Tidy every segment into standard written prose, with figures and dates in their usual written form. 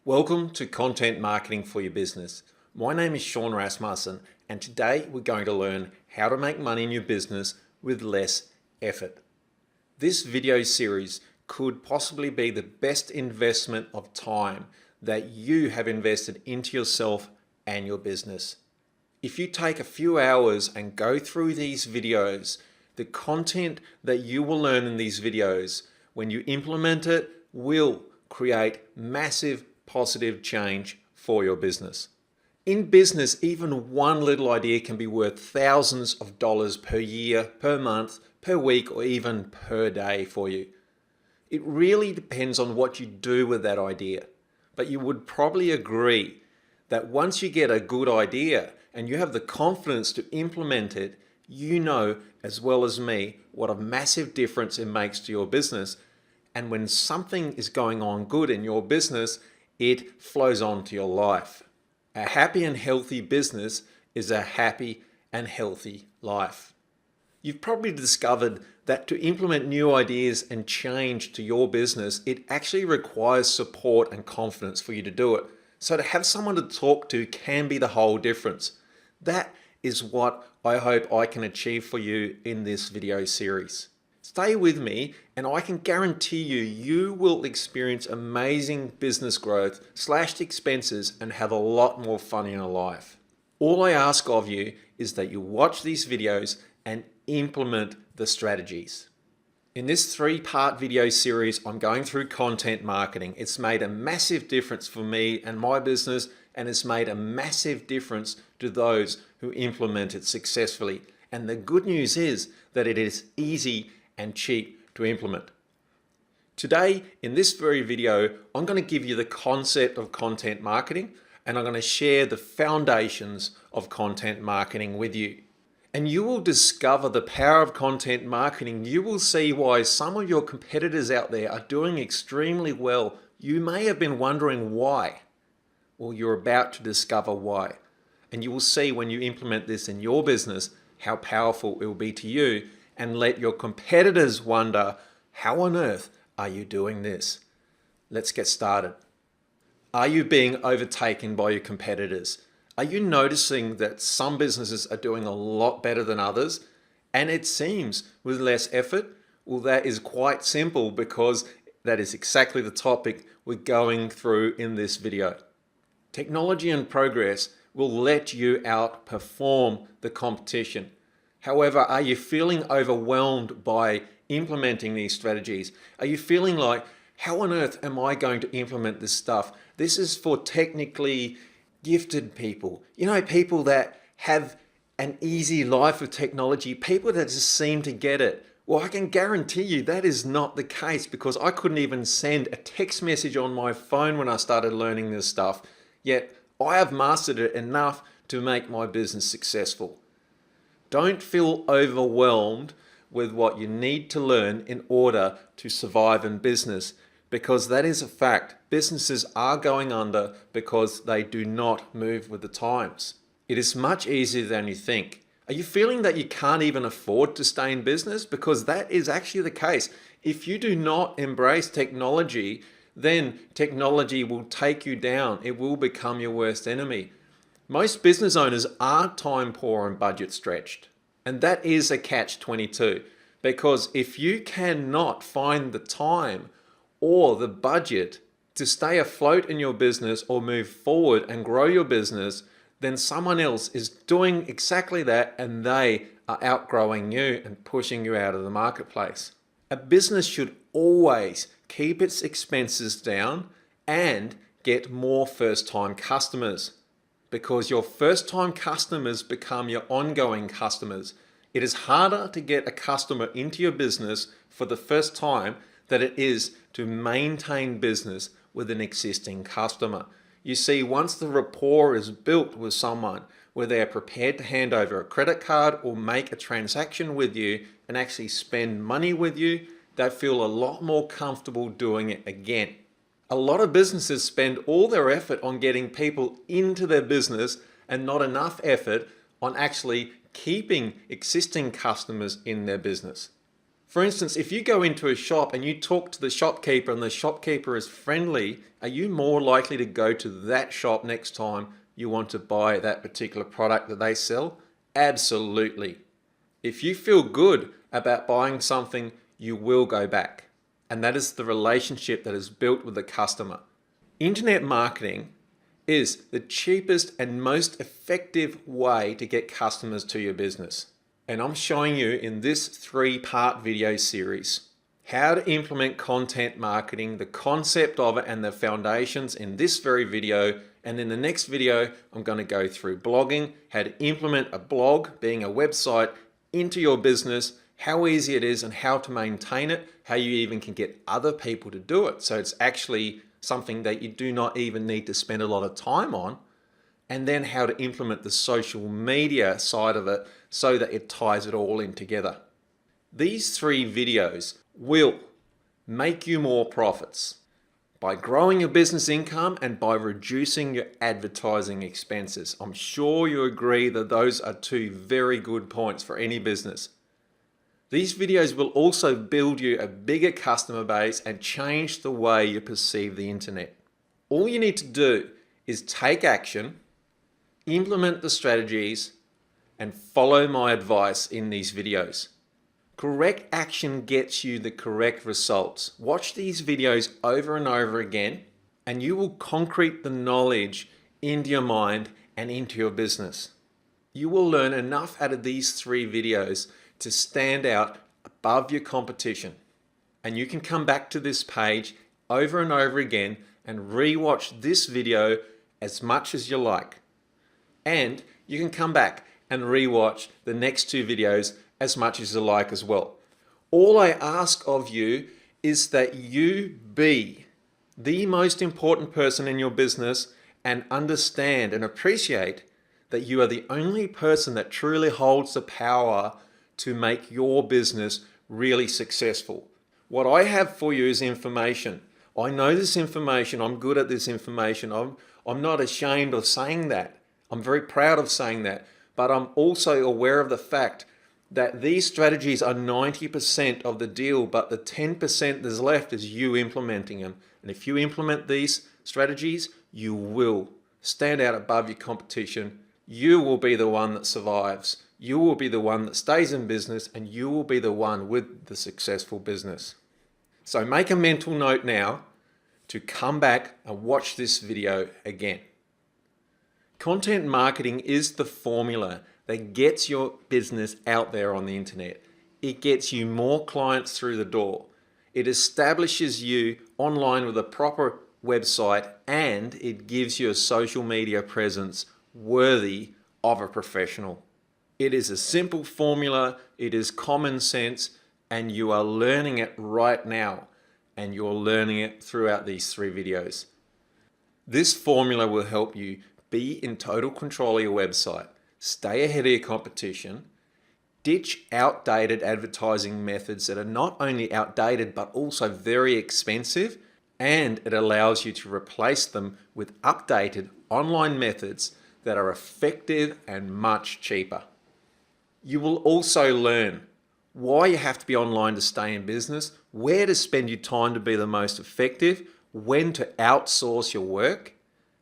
Welcome to Content Marketing for Your Business. My name is Rasmussen, and today we're going to learn how to make money in your business with less effort. This video series could possibly be the best investment of time that you have invested into yourself and your business. If you take a few hours and go through these videos, the content that you will learn in these videos, when you implement it, will create massive positive change for your business. In business, even one little idea can be worth thousands of dollars per year, per month, per week, or even per day for you. It really depends on what you do with that idea. But you would probably agree that once you get a good idea and you have the confidence to implement it, you know as well as me what a massive difference it makes to your business. And when something is going on good in your business, it flows on to your life. A happy and healthy business is a happy and healthy life. You've probably discovered that to implement new ideas and change to your business, it actually requires support and confidence for you to do it. So to have someone to talk to can be the whole difference. That is what I hope I can achieve for you in this video series. Stay with me and I can guarantee you will experience amazing business growth, slashed expenses, and have a lot more fun in your life. All I ask of you is that you watch these videos and implement the strategies. In this 3-part video series, I'm going through content marketing. It's made a massive difference for me and my business, and it's made a massive difference to those who implement it successfully. And the good news is that it is easy and cheap to implement. Today, in this very video, I'm going to give you the concept of content marketing, and I'm going to share the foundations of content marketing with you. And you will discover the power of content marketing. You will see why some of your competitors out there are doing extremely well. You may have been wondering why. Well, you're about to discover why. And you will see when you implement this in your business how powerful it will be to you, and let your competitors wonder, how on earth are you doing this? Let's get started. Are you being overtaken by your competitors? Are you noticing that some businesses are doing a lot better than others, and it seems with less effort? Well, that is quite simple, because that is exactly the topic we're going through in this video. Technology and progress will let you outperform the competition. However, are you feeling overwhelmed by implementing these strategies? Are you feeling like, how on earth am I going to implement this stuff? This is for technically gifted people. You know, people that have an easy life with technology, people that just seem to get it. Well, I can guarantee you that is not the case, because I couldn't even send a text message on my phone when I started learning this stuff. Yet I have mastered it enough to make my business successful. Don't feel overwhelmed with what you need to learn in order to survive in business, because that is a fact. Businesses are going under because they do not move with the times. It is much easier than you think. Are you feeling that you can't even afford to stay in business? Because that is actually the case. If you do not embrace technology, then technology will take you down. It will become your worst enemy. Most business owners are time poor and budget stretched. And that is a catch-22, because if you cannot find the time or the budget to stay afloat in your business or move forward and grow your business, then someone else is doing exactly that, and they are outgrowing you and pushing you out of the marketplace. A business should always keep its expenses down and get more first-time customers, because your first-time customers become your ongoing customers. It is harder to get a customer into your business for the first time than it is to maintain business with an existing customer. You see, once the rapport is built with someone where they are prepared to hand over a credit card or make a transaction with you and actually spend money with you, they feel a lot more comfortable doing it again. A lot of businesses spend all their effort on getting people into their business and not enough effort on actually keeping existing customers in their business. For instance, if you go into a shop and you talk to the shopkeeper and the shopkeeper is friendly, are you more likely to go to that shop next time you want to buy that particular product that they sell? Absolutely. If you feel good about buying something, you will go back. And that is the relationship that is built with the customer. Internet marketing is the cheapest and most effective way to get customers to your business. And I'm showing you in this 3-part video series how to implement content marketing, the concept of it and the foundations in this very video. And in the next video, I'm going to go through blogging, how to implement a blog, being a website, into your business, how easy it is and how to maintain it, how you even can get other people to do it. So it's actually something that you do not even need to spend a lot of time on. And then how to implement the social media side of it so that it ties it all in together. These 3 videos will make you more profits by growing your business income and by reducing your advertising expenses. I'm sure you agree that those are 2 very good points for any business. These videos will also build you a bigger customer base and change the way you perceive the internet. All you need to do is take action, implement the strategies, and follow my advice in these videos. Correct action gets you the correct results. Watch these videos over and over again, and you will concrete the knowledge into your mind and into your business. You will learn enough out of these 3 videos to stand out above your competition. And you can come back to this page over and over again and re-watch this video as much as you like. And you can come back and re-watch the next 2 videos as much as you like as well. All I ask of you is that you be the most important person in your business and understand and appreciate that you are the only person that truly holds the power to make your business really successful. What I have for you is information. I know this information. I'm good at this information. I'm not ashamed of saying that. I'm very proud of saying that. But I'm also aware of the fact that these strategies are 90% of the deal, but the 10% that's left is you implementing them. And if you implement these strategies, you will stand out above your competition. You will be the one that survives. You will be the one that stays in business, and you will be the one with the successful business. So make a mental note now to come back and watch this video again. Content marketing is the formula that gets your business out there on the internet. It gets you more clients through the door. It establishes you online with a proper website, and it gives you a social media presence worthy of a professional. It is a simple formula, it is common sense, and you are learning it right now, and you're learning it throughout these 3 videos. This formula will help you be in total control of your website, stay ahead of your competition, ditch outdated advertising methods that are not only outdated but also very expensive, and it allows you to replace them with updated online methods that are effective and much cheaper. You will also learn why you have to be online to stay in business, where to spend your time to be the most effective, when to outsource your work,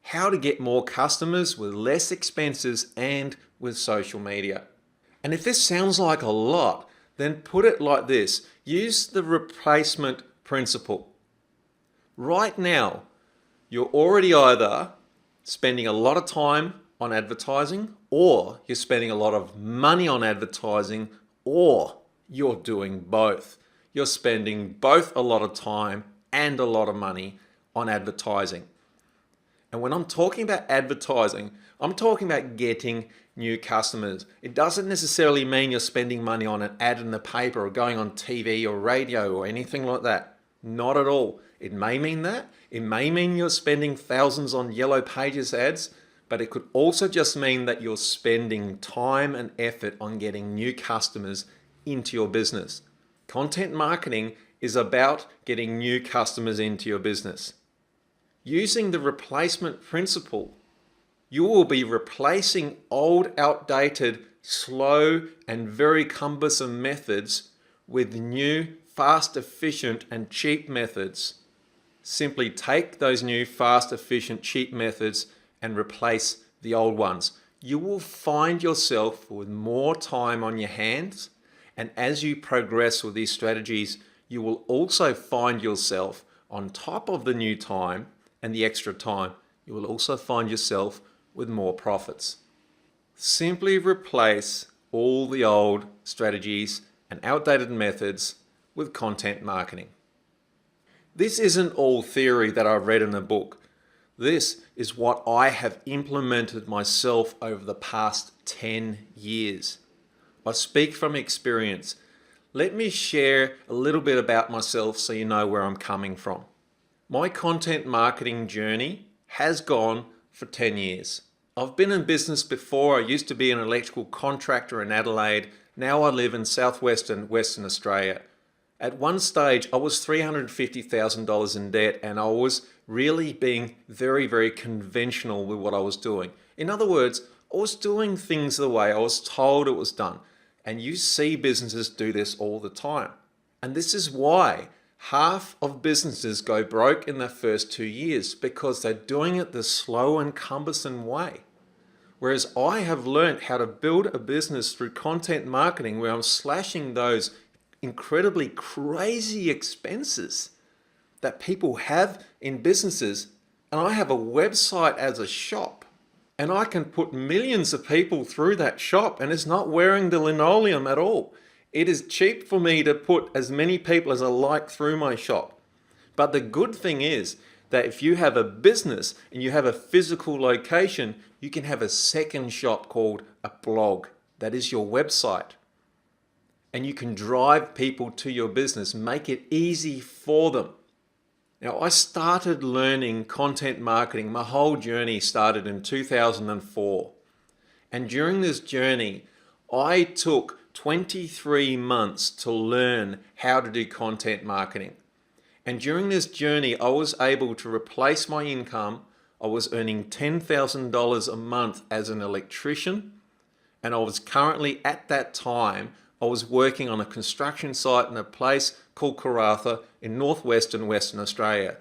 how to get more customers with less expenses and with social media. And if this sounds like a lot, then put it like this. Use the replacement principle. Right now, you're already either spending a lot of time on advertising, or you're spending a lot of money on advertising, or you're doing both. You're spending both a lot of time and a lot of money on advertising. And when I'm talking about advertising, I'm talking about getting new customers. It doesn't necessarily mean you're spending money on an ad in the paper or going on TV or radio or anything like that. Not at all. It may mean that. It may mean you're spending thousands on Yellow Pages ads, but it could also just mean that you're spending time and effort on getting new customers into your business. Content marketing is about getting new customers into your business. Using the replacement principle, you will be replacing old, outdated, slow, and very cumbersome methods with new, fast, efficient, and cheap methods. Simply take those new, fast, efficient, cheap methods and replace the old ones. You will find yourself with more time on your hands, and as you progress with these strategies, you will also find yourself on top of the new time and the extra time. You will also find yourself with more profits. Simply replace all the old strategies and outdated methods with content marketing. This isn't all theory that I've read in a book. This is what I have implemented myself over the past 10 years. I speak from experience. Let me share a little bit about myself so you know where I'm coming from. My content marketing journey has gone for 10 years. I've been in business before. I used to be an electrical contractor in Adelaide. Now I live in southwestern Western Australia. At one stage, I was $350,000 in debt, and I was really being very, very conventional with what I was doing. In other words, I was doing things the way I was told it was done. And you see businesses do this all the time. And this is why half of businesses go broke in their first 2 years, because they're doing it the slow and cumbersome way. Whereas I have learned how to build a business through content marketing, where I'm slashing those incredibly crazy expenses that people have in businesses. And I have a website as a shop, and I can put millions of people through that shop, and it's not wearing the linoleum at all. It is cheap for me to put as many people as I like through my shop. But the good thing is that if you have a business and you have a physical location, you can have a second shop called a blog. That is your website. And you can drive people to your business, make it easy for them. Now, I started learning content marketing. My whole journey started in 2004. And during this journey, I took 23 months to learn how to do content marketing. And during this journey, I was able to replace my income. I was earning $10,000 a month as an electrician. And I was currently, at that time, I was working on a construction site in a place called Karratha in northwestern Western Australia.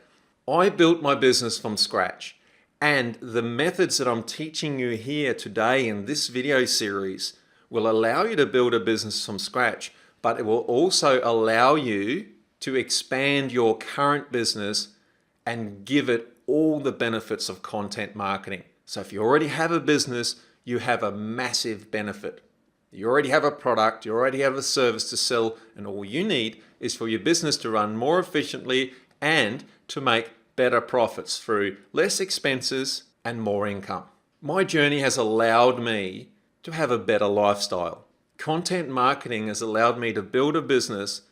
I built my business from scratch. And the methods that I'm teaching you here today in this video series will allow you to build a business from scratch, but it will also allow you to expand your current business and give it all the benefits of content marketing. So if you already have a business, you have a massive benefit. You already have a product, you already have a service to sell, and all you need is for your business to run more efficiently and to make better profits through less expenses and more income. My journey has allowed me to have a better lifestyle. Content marketing has allowed me to build a business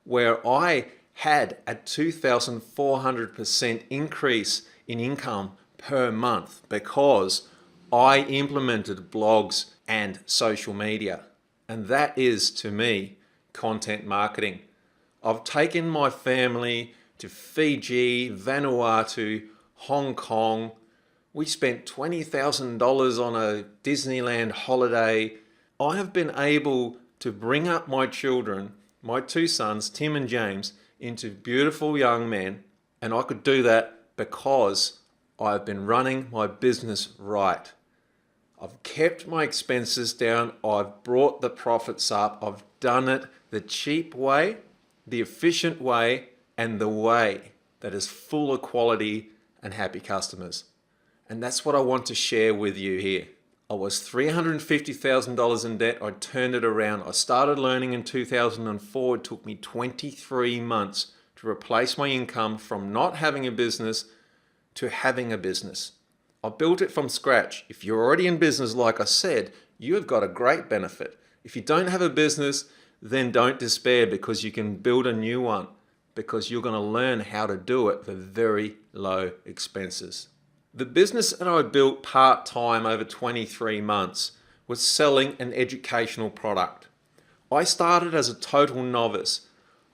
where I had a 2,400% increase in income per month because I implemented blogs and social media. And that is, to me, content marketing. I've taken my family to Fiji, Vanuatu, Hong Kong. We spent $20,000 on a Disneyland holiday. I have been able to bring up my children, my two sons, Tim and James, into beautiful young men. And I could do that because I've been running my business right. I've kept my expenses down. I've brought the profits up. I've done it the cheap way, the efficient way, and the way that is full of quality and happy customers. And that's what I want to share with you here. I was $350,000 in debt. I turned it around. I started learning in 2004. It took me 23 months to replace my income from not having a business to having a business. I built it from scratch. If you're already in business, like I said, you have got a great benefit. If you don't have a business, then don't despair, because you can build a new one, because you're going to learn how to do it for very low expenses. The business that I built part-time over 23 months was selling an educational product. I started as a total novice.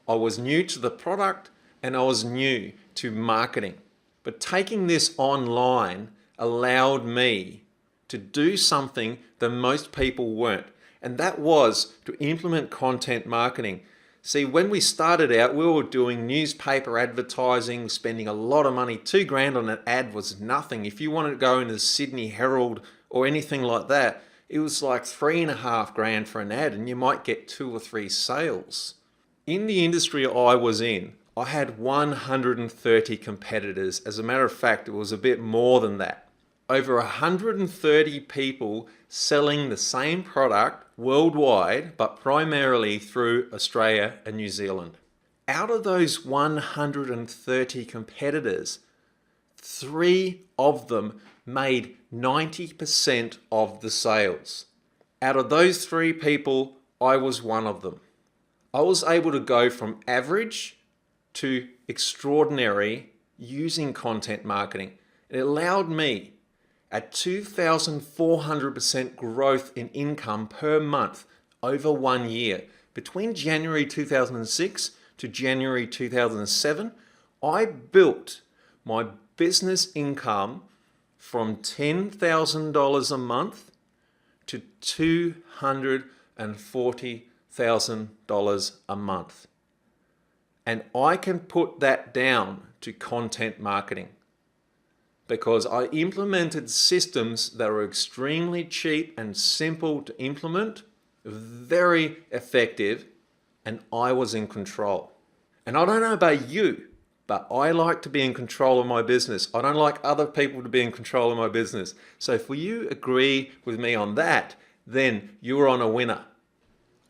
I was new to the product and I was new to marketing. But taking this online allowed me to do something that most people weren't. And that was to implement content marketing. See, when we started out, we were doing newspaper advertising, spending a lot of money. $2,000 on an ad was nothing. If you wanted to go into the Sydney Herald or anything like that, it was like $3,500 for an ad, and you might get 2 or 3 sales. In the industry I was in, I had 130 competitors. As a matter of fact, it was a bit more than that. Over 130 people selling the same product worldwide, but primarily through Australia and New Zealand. Out of those 130 competitors, 3 of them made 90% of the sales. Out of those 3 people, I was one of them. I was able to go from average to extraordinary using content marketing. It allowed me at 2,400% growth in income per month over 1 year. Between January 2006 to January 2007, I built my business income from $10,000 a month to $240,000 a month. And I can put that down to content marketing, because I implemented systems that are extremely cheap and simple to implement, very effective, and I was in control. And I don't know about you, but I like to be in control of my business. I don't like other people to be in control of my business. So if you agree with me on that, then you're on a winner.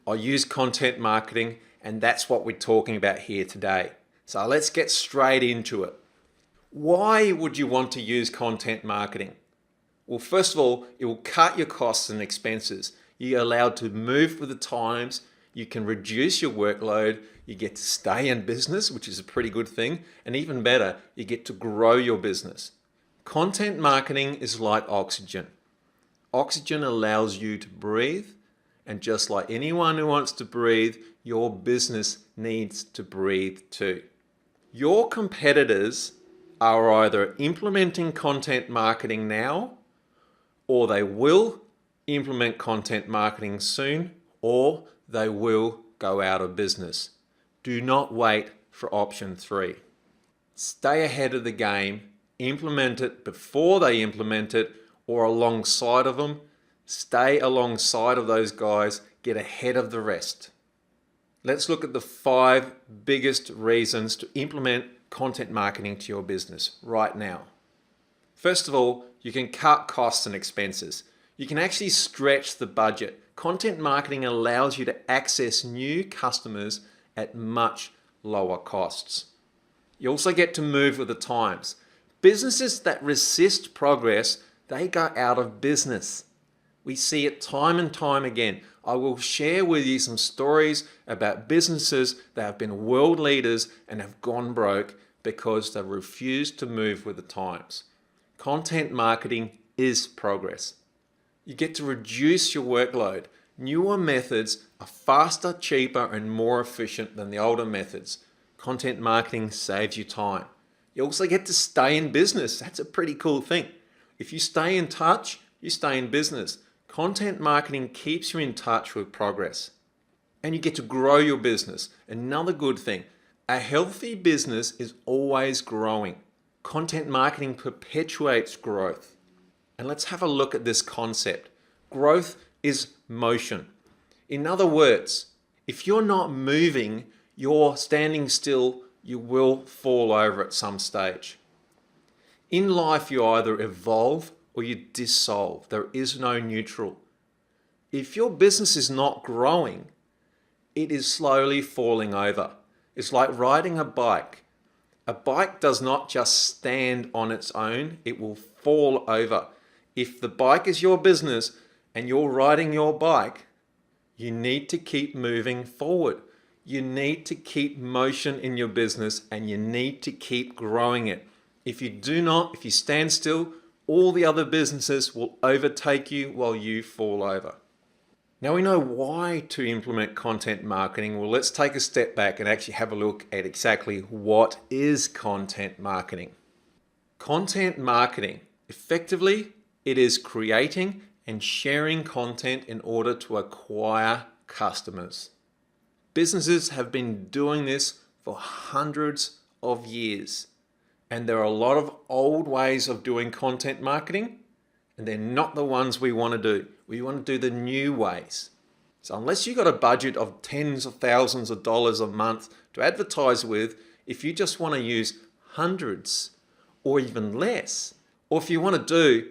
I use content marketing, and that's what we're talking about here today. So let's get straight into it. Why would you want to use content marketing? Well, first of all, it will cut your costs and expenses. You're allowed to move with the times. You can reduce your workload. You get to stay in business, which is a pretty good thing. And even better, you get to grow your business. Content marketing is like oxygen. Oxygen allows you to breathe. And just like anyone who wants to breathe, your business needs to breathe too. Your competitors are either implementing content marketing now, or they will implement content marketing soon, or they will go out of business. Do not wait for option 3. Stay ahead of the game, implement it before they implement it or alongside of them. Stay alongside of those guys, get ahead of the rest. Let's look at the 5 biggest reasons to implement content marketing to your business right now. First of all, you can cut costs and expenses. You can actually stretch the budget. Content marketing allows you to access new customers at much lower costs. You also get to move with the times. Businesses that resist progress, they go out of business. We see it time and time again. I will share with you some stories about businesses that have been world leaders and have gone broke because they refused to move with the times. Content marketing is progress. You get to reduce your workload. Newer methods are faster, cheaper, and more efficient than the older methods. Content marketing saves you time. You also get to stay in business. That's a pretty cool thing. If you stay in touch, you stay in business. Content marketing keeps you in touch with progress. And you get to grow your business. Another good thing, a healthy business is always growing. Content marketing perpetuates growth. And let's have a look at this concept. Growth is motion. In other words, if you're not moving, you're standing still, you will fall over at some stage. In life, you either evolve or you dissolve. There is no neutral. If your business is not growing, it is slowly falling over. It's like riding a bike. A bike does not just stand on its own, it will fall over. If the bike is your business and you're riding your bike, you need to keep moving forward. You need to keep motion in your business and you need to keep growing it. If you do not, if you stand still, all the other businesses will overtake you while you fall over. Now we know why to implement content marketing. Well, let's take a step back and actually have a look at exactly what is content marketing. Content marketing, effectively, it is creating and sharing content in order to acquire customers. Businesses have been doing this for hundreds of years. And there are a lot of old ways of doing content marketing, and they're not the ones we want to do. We want to do the new ways. So unless you've got a budget of tens of thousands of dollars a month to advertise with, if you just want to use hundreds or even less, or if you want to do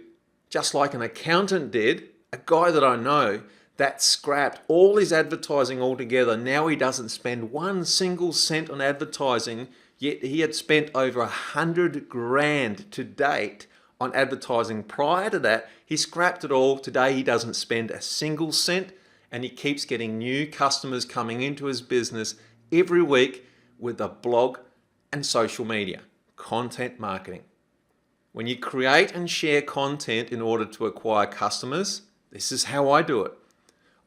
just like an accountant did, a guy that I know that scrapped all his advertising altogether. Now he doesn't spend one single cent on advertising, yet he had spent over 100 grand to date on advertising. Prior to that, he scrapped it all. Today he doesn't spend a single cent, and he keeps getting new customers coming into his business every week with a blog and social media, content marketing. When you create and share content in order to acquire customers, this is how I do it.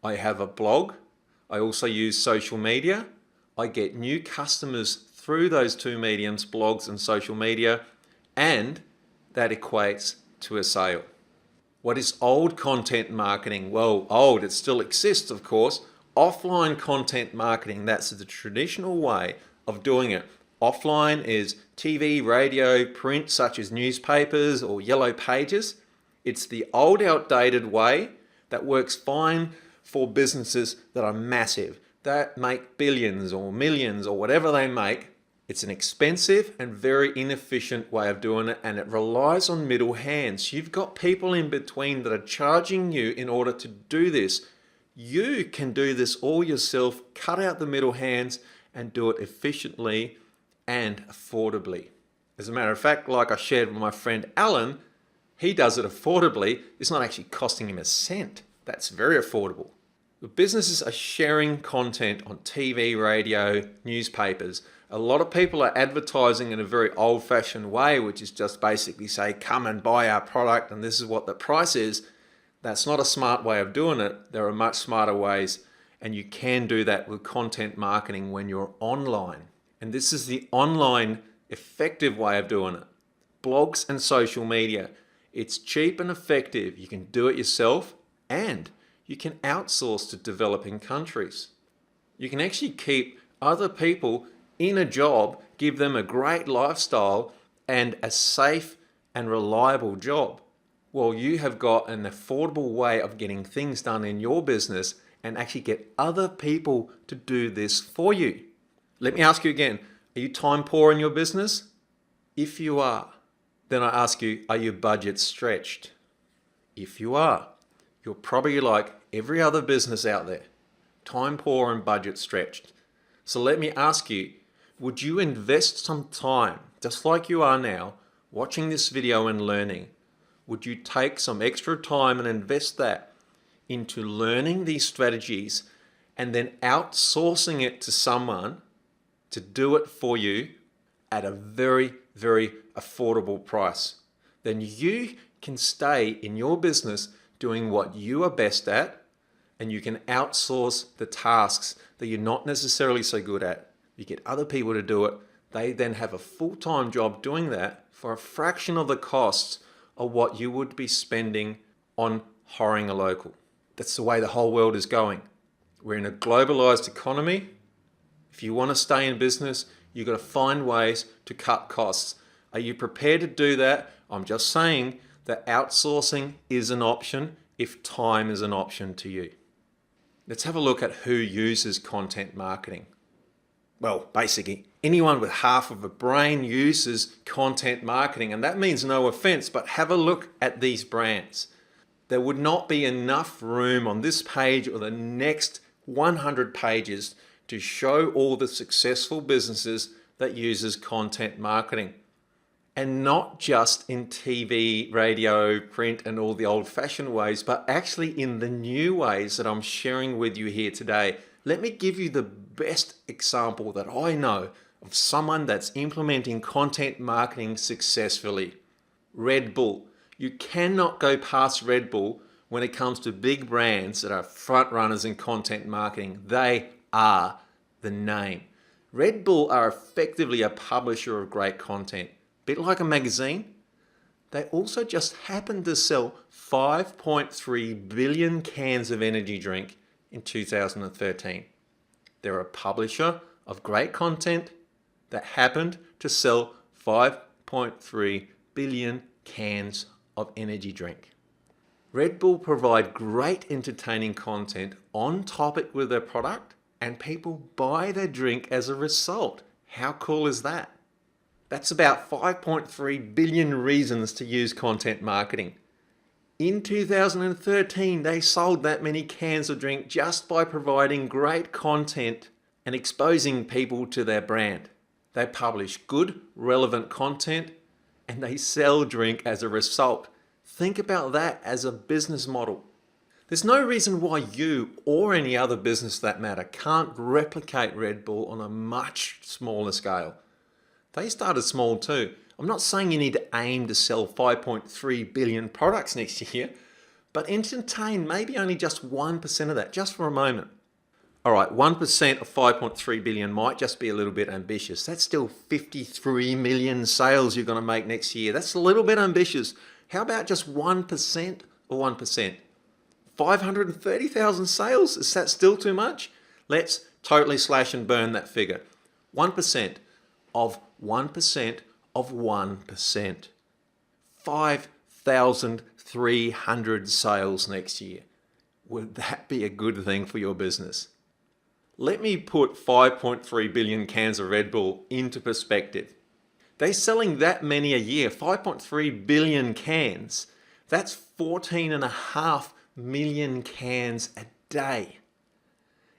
I have a blog. I also use social media. I get new customers through those two mediums, blogs and social media, and that equates to a sale. What is old content marketing? Well, old, it still exists, of course. Offline content marketing, that's the traditional way of doing it. Offline is TV, radio, print, such as newspapers or yellow pages. It's the old, outdated way that works fine for businesses that are massive, that make billions or millions or whatever they make. It's an expensive and very inefficient way of doing it, and it relies on middle hands. You've got people in between that are charging you in order to do this. You can do this all yourself, cut out the middle hands and do it efficiently and affordably. As a matter of fact, like I shared with my friend Alan, he does it affordably. It's not actually costing him a cent. That's very affordable. The businesses are sharing content on TV, radio, newspapers. A lot of people are advertising in a very old-fashioned way, which is just basically say, come and buy our product and this is what the price is. That's not a smart way of doing it. There are much smarter ways, and you can do that with content marketing when you're online. And this is the online effective way of doing it. Blogs and social media. It's cheap and effective. You can do it yourself, and you can outsource to developing countries. You can actually keep other people in a job, give them a great lifestyle and a safe and reliable job, while you have got an affordable way of getting things done in your business and actually get other people to do this for you. Let me ask you again, are you time poor in your business? If you are, then I ask you, are your budgets stretched? If you are, you're probably like every other business out there, time poor and budget stretched. So let me ask you, would you invest some time, just like you are now, watching this video and learning? Would you take some extra time and invest that into learning these strategies and then outsourcing it to someone to do it for you at a very, very affordable price? Then you can stay in your business doing what you are best at, and you can outsource the tasks that you're not necessarily so good at. You get other people to do it. They then have a full-time job doing that for a fraction of the costs of what you would be spending on hiring a local. That's the way the whole world is going. We're in a globalized economy. If you want to stay in business, you've got to find ways to cut costs. Are you prepared to do that? I'm just saying that outsourcing is an option if time is an option to you. Let's have a look at who uses content marketing. Well, basically, anyone with half of a brain uses content marketing, and that means no offense, but have a look at these brands. There would not be enough room on this page or the next 100 pages to show all the successful businesses that uses content marketing. And not just in TV, radio, print, and all the old-fashioned ways, but actually in the new ways that I'm sharing with you here today. Let me give you the best example that I know of someone that's implementing content marketing successfully. Red Bull. You cannot go past Red Bull when it comes to big brands that are front runners in content marketing. They are the name. Red Bull are effectively a publisher of great content. Bit like a magazine. They also just happen to sell 5.3 billion cans of energy drink in 2013. They're a publisher of great content that happened to sell 5.3 billion cans of energy drink. Red Bull provide great entertaining content on topic with their product, and people buy their drink as a result. How cool is that? That's about 5.3 billion reasons to use content marketing. In 2013, they sold that many cans of drink just by providing great content and exposing people to their brand. They publish good, relevant content, and they sell drink as a result. Think about that as a business model. There's no reason why you or any other business for that matter can't replicate Red Bull on a much smaller scale. They started small too. I'm not saying you need to aim to sell 5.3 billion products next year, but entertain maybe only just 1% of that, just for a moment. All right, 1% of 5.3 billion might just be a little bit ambitious. That's still 53 million sales you're going to make next year. That's a little bit ambitious. How about just 1% of 1%? 530,000 sales? Is that still too much? Let's totally slash and burn that figure. 1% of 1% of 1%. 5,300 sales next year. Would that be a good thing for your business? Let me put 5.3 billion cans of Red Bull into perspective. They're selling that many a year, 5.3 billion cans. That's 14.5 million cans a day.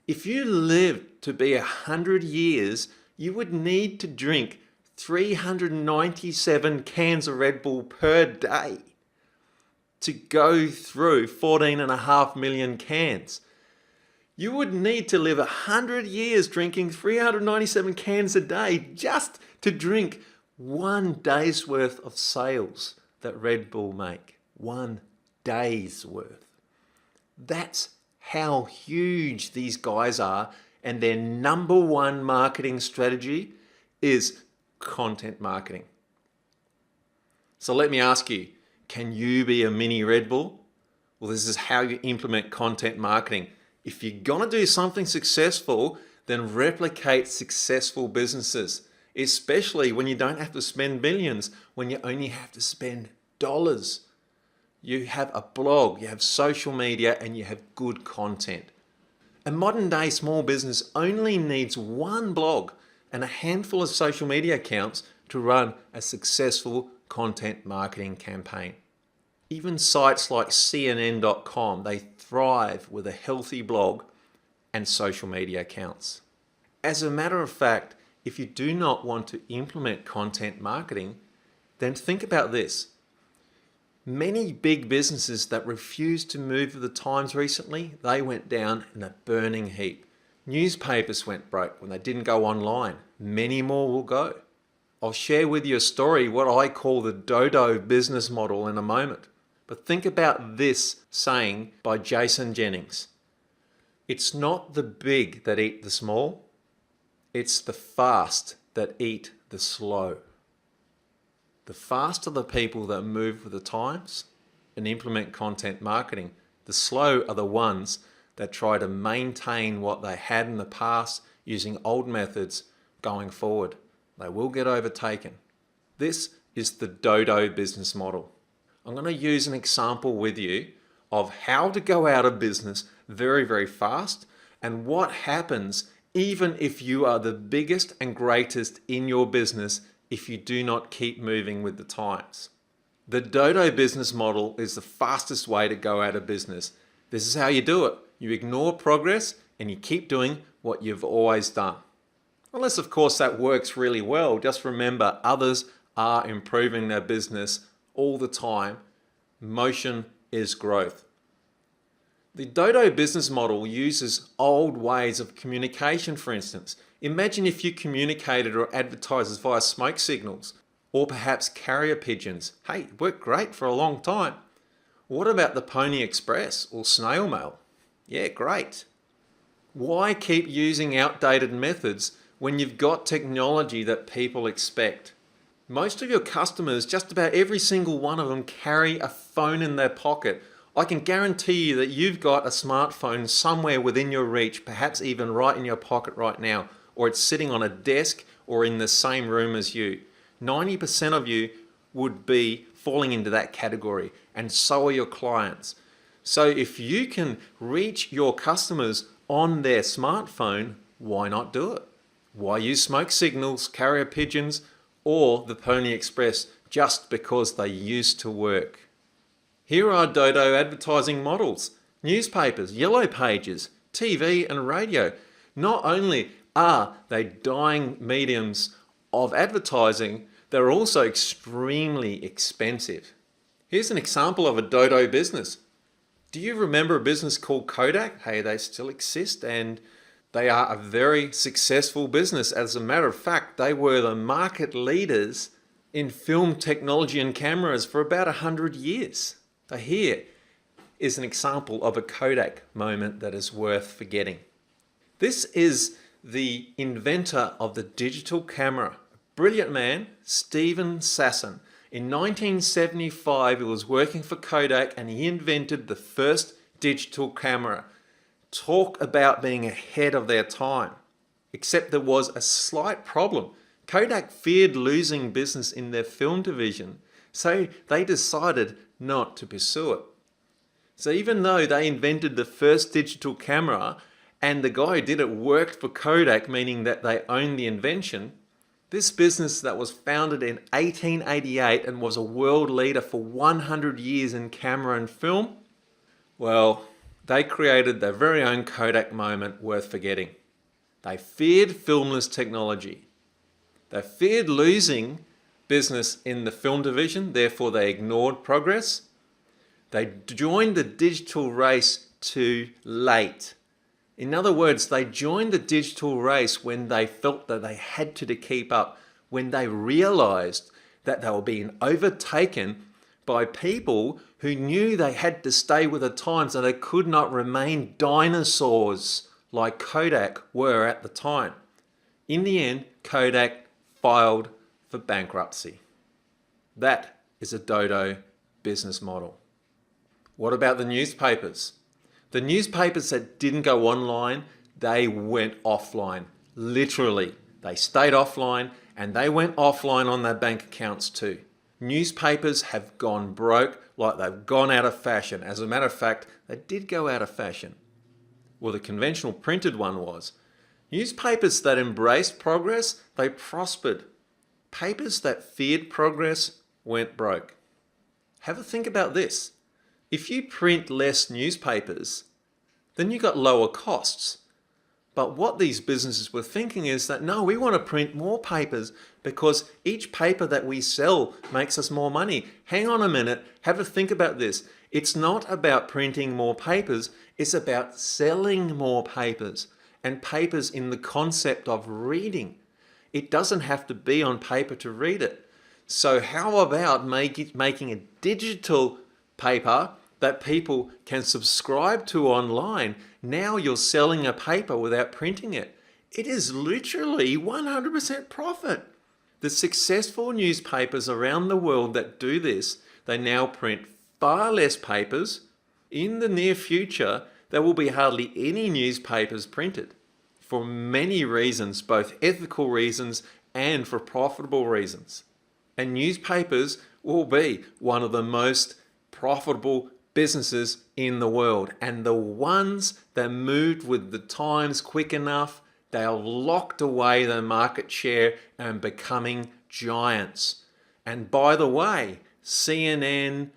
If you lived to be 100 years, you would need to drink 397 cans of Red Bull per day to go through 14.5 million cans. You would need to live 100 years drinking 397 cans a day just to drink 1 day's worth of sales that Red Bull make. 1 day's worth. That's how huge these guys are, and their number one marketing strategy is content marketing. So let me ask you, can you be a mini Red Bull? Well, this is how you implement content marketing. If you're gonna do something successful, then replicate successful businesses, especially when you don't have to spend millions, when you only have to spend dollars. You have a blog, you have social media, and you have good content. A modern day small business only needs one blog and a handful of social media accounts to run a successful content marketing campaign. Even sites like CNN.com, they thrive with a healthy blog and social media accounts. As a matter of fact, if you do not want to implement content marketing, then think about this. Many big businesses that refused to move with the times recently, they went down in a burning heap. Newspapers went broke when they didn't go online. Many more will go. I'll share with you a story, what I call the dodo business model, in a moment. But think about this saying by Jason Jennings. It's not the big that eat the small. It's the fast that eat the slow. The fast are the people that move with the times and implement content marketing. The slow are the ones that try to maintain what they had in the past using old methods going forward. They will get overtaken. This is the dodo business model. I'm going to use an example with you of how to go out of business very, very fast and what happens even if you are the biggest and greatest in your business if you do not keep moving with the times. The dodo business model is the fastest way to go out of business. This is how you do it. You ignore progress and you keep doing what you've always done. Unless, of course, that works really well. Just remember, others are improving their business all the time. Motion is growth. The dodo business model uses old ways of communication, for instance. Imagine if you communicated or advertised via smoke signals, or perhaps carrier pigeons. Hey, it worked great for a long time. What about the Pony Express or snail mail? Yeah, great. Why keep using outdated methods when you've got technology that people expect? Most of your customers, just about every single one of them, carry a phone in their pocket. I can guarantee you that you've got a smartphone somewhere within your reach, perhaps even right in your pocket right now, or it's sitting on a desk or in the same room as you. 90% of you would be falling into that category, and so are your clients. So if you can reach your customers on their smartphone, why not do it? Why use smoke signals, carrier pigeons, or the Pony Express just because they used to work? Here are Dodo advertising models: newspapers, yellow pages, TV and radio. Not only are they dying mediums of advertising, they're also extremely expensive. Here's an example of a Dodo business. Do you remember a business called KODAK? Hey, they still exist and they are a very successful business. As a matter of fact, they were the market leaders in film technology and cameras for about 100 years. So here is an example of a KODAK moment that is worth forgetting. This is the inventor of the digital camera, a brilliant man, Stephen Sasson. In 1975, he was working for KODAK and he invented the first digital camera. Talk about being ahead of their time. Except there was a slight problem. KODAK feared losing business in their film division, so they decided not to pursue it. So even though they invented the first digital camera and the guy who did it worked for KODAK, meaning that they owned the invention, this business that was founded in 1888 and was a world leader for 100 years in camera and film, well, they created their very own KODAK moment worth forgetting. They feared filmless technology. They feared losing business in the film division, therefore they ignored progress. They joined the digital race too late. In other words, they joined the digital race when they felt that they had to keep up, when they realized that they were being overtaken by people who knew they had to stay with the times and they could not remain dinosaurs like KODAK were at the time. In the end, KODAK filed for bankruptcy. That is a Dodo business model. What about the newspapers? The newspapers that didn't go online, they went offline. Literally, they stayed offline and they went offline on their bank accounts too. Newspapers have gone broke, like they've gone out of fashion. As a matter of fact, they did go out of fashion. Well, the conventional printed one was. Newspapers that embraced progress, they prospered. Papers that feared progress went broke. Have a think about this. If you print less newspapers, then you got lower costs. But what these businesses were thinking is that, no, we want to print more papers because each paper that we sell makes us more money. Hang on a minute, have a think about this. It's not about printing more papers, it's about selling more papers, and papers in the concept of reading. It doesn't have to be on paper to read it. So how about making a digital paper that people can subscribe to online? Now you're selling a paper without printing it. It is literally 100% profit. The successful newspapers around the world that do this, they now print far less papers. In the near future, there will be hardly any newspapers printed for many reasons, both ethical reasons and for profitable reasons. And newspapers will be one of the most profitable businesses in the world, and the ones that moved with the times quick enough, they are locked away their market share and becoming giants. And by the way, CNN,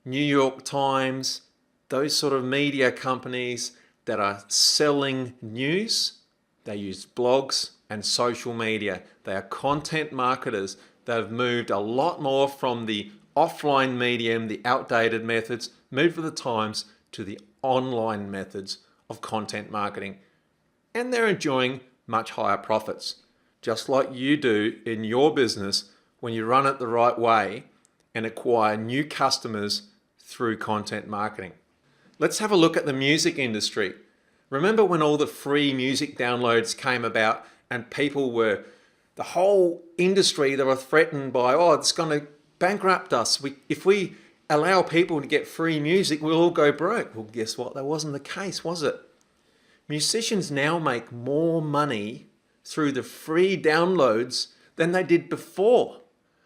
New York Times, those sort of media companies that are selling news, they use blogs and social media. They are content marketers. They've moved a lot more from the offline medium, the outdated methods, moved with the times to the online methods of content marketing. And they're enjoying much higher profits, just like you do in your business when you run it the right way and acquire new customers through content marketing. Let's have a look at the music industry. Remember when all the free music downloads came about and people were, the whole industry, they were threatened by, oh, it's going to bankrupt us. If we allow people to get free music, we'll all go broke. Well, guess what? That wasn't the case, was it? Musicians now make more money through the free downloads than they did before,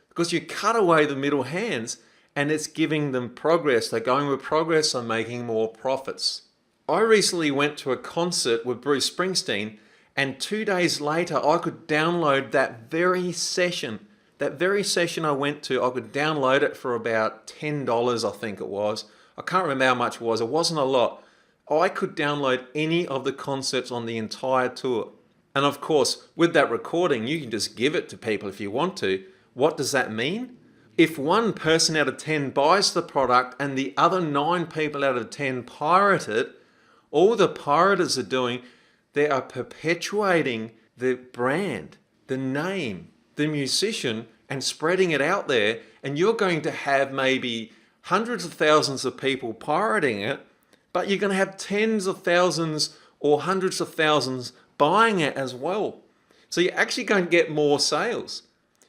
because you cut away the middle hands and it's giving them progress. They're going with progress on making more profits. I recently went to a concert with Bruce Springsteen, and 2 days later I could download that very session. That very session I went to, I could download it for about $10, I think it was. I can't remember how much it was. It wasn't a lot. I could download any of the concerts on the entire tour. And of course, with that recording, you can just give it to people if you want to. What does that mean? If one person out of 10 buys the product and the other 9 people out of 10 pirate it, all the pirators are doing, they are perpetuating the brand, the name, the musician, and spreading it out there. And you're going to have maybe hundreds of thousands of people pirating it, but you're going to have tens of thousands or hundreds of thousands buying it as well. So you're actually going to get more sales.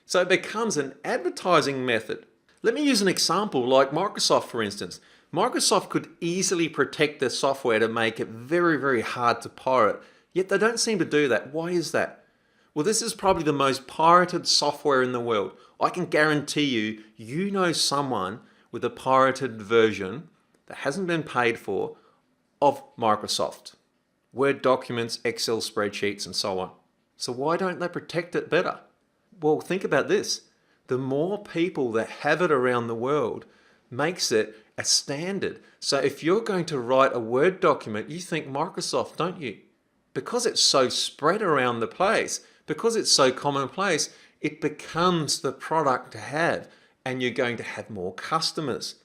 So it becomes an advertising method. Let me use an example like Microsoft, for instance. Microsoft could easily protect their software to make it very, very hard to pirate, yet they don't seem to do that. Why is that? Well, this is probably the most pirated software in the world. I can guarantee you, you know someone with a pirated version that hasn't been paid for of Microsoft. Word documents, Excel spreadsheets, and so on. So why don't they protect it better? Well, think about this. The more people that have it around the world makes it a standard. So if you're going to write a Word document, you think Microsoft, don't you? Because it's so spread around the place, because it's so commonplace, it becomes the product to have, and you're going to have more customers.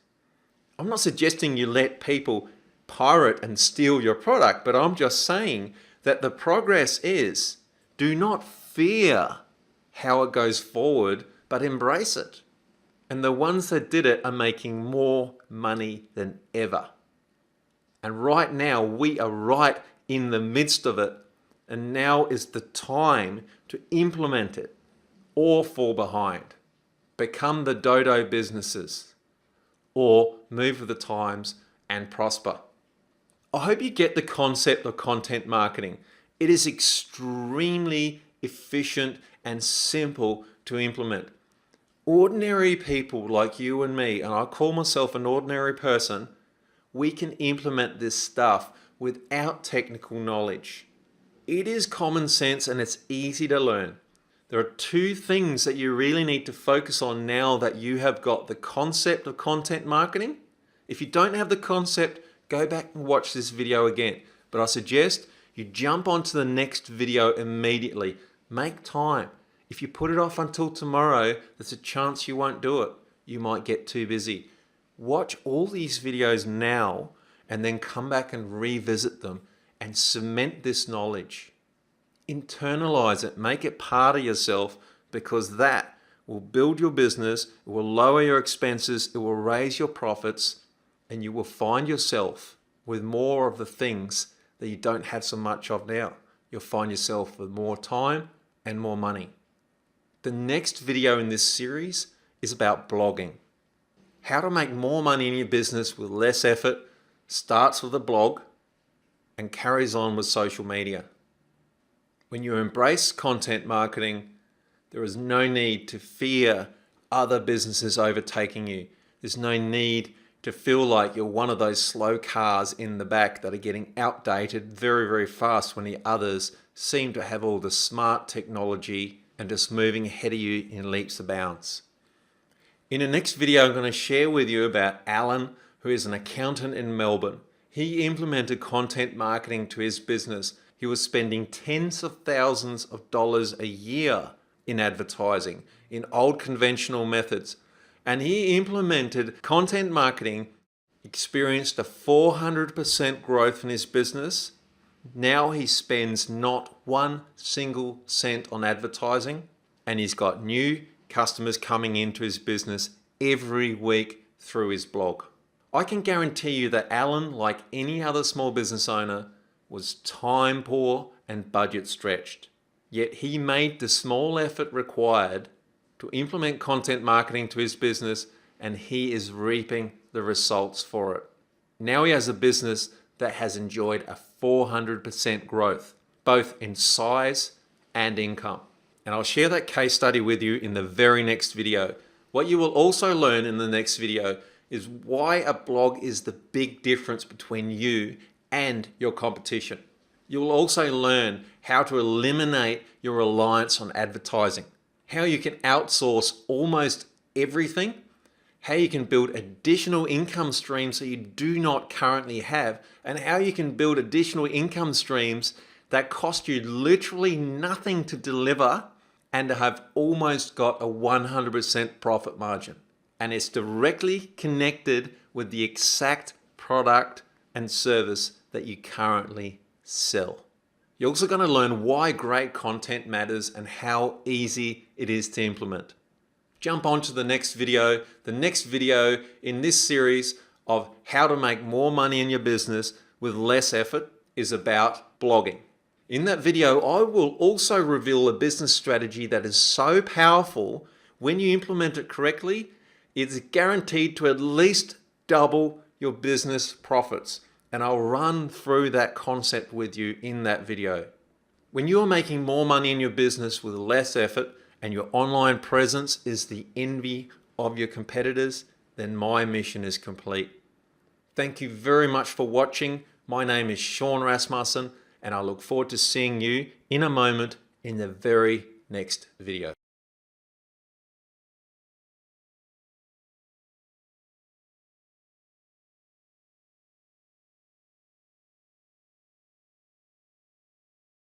I'm not suggesting you let people pirate and steal your product, but I'm just saying that the progress is, do not fear how it goes forward, but embrace it. And the ones that did it are making more money than ever. And right now, we are right in the midst of it. And now is the time to implement it or fall behind. Become the dodo businesses or move with the times and prosper. I hope you get the concept of content marketing. It is extremely efficient and simple to implement. Ordinary people like you and me, and I call myself an ordinary person, we can implement this stuff without technical knowledge. It is common sense and it's easy to learn. There are 2 things that you really need to focus on now that you have got the concept of content marketing. If you don't have the concept, go back and watch this video again. But I suggest you jump onto the next video immediately. Make time. If you put it off until tomorrow, there's a chance you won't do it. You might get too busy. Watch all these videos now and then come back and revisit them and cement this knowledge. Internalize it, make it part of yourself, because that will build your business, it will lower your expenses, it will raise your profits, and you will find yourself with more of the things that you don't have so much of now. You'll find yourself with more time and more money. The next video in this series is about blogging. How to make more money in your business with less effort, starts with a blog and carries on with social media. When you embrace content marketing, there is no need to fear other businesses overtaking you. There's no need to feel like you're one of those slow cars in the back that are getting outdated very, very fast when the others seem to have all the smart technology and just moving ahead of you in leaps and bounds. In the next video, I'm going to share with you about Alan, who is an accountant in Melbourne. He implemented content marketing to his business. He was spending tens of thousands of dollars a year in advertising, in old conventional methods. And he implemented content marketing, experienced a 400% growth in his business. Now he spends not 1 single cent on advertising, and he's got new customers coming into his business every week through his blog. I can guarantee you that Alan, like any other small business owner, was time poor and budget stretched. Yet he made the small effort required to implement content marketing to his business, and he is reaping the results for it. Now he has a business that has enjoyed a 400% growth, both in size and income. And I'll share that case study with you in the very next video. What you will also learn in the next video is why a blog is the big difference between you and your competition. You will also learn how to eliminate your reliance on advertising, how you can outsource almost everything, how you can build additional income streams that you do not currently have, and how you can build additional income streams that cost you literally nothing to deliver and have almost got a 100% profit margin. And it's directly connected with the exact product and service that you currently sell. You're also going to learn why great content matters and how easy it is to implement. Jump on to the next video. The next video in this series of how to make more money in your business with less effort is about blogging. In that video, I will also reveal a business strategy that is so powerful, when you implement it correctly, it's guaranteed to at least double your business profits. And I'll run through that concept with you in that video. When you are making more money in your business with less effort and your online presence is the envy of your competitors, then my mission is complete. Thank you very much for watching. My name is Sean Rasmussen, and I look forward to seeing you in a moment in the very next video.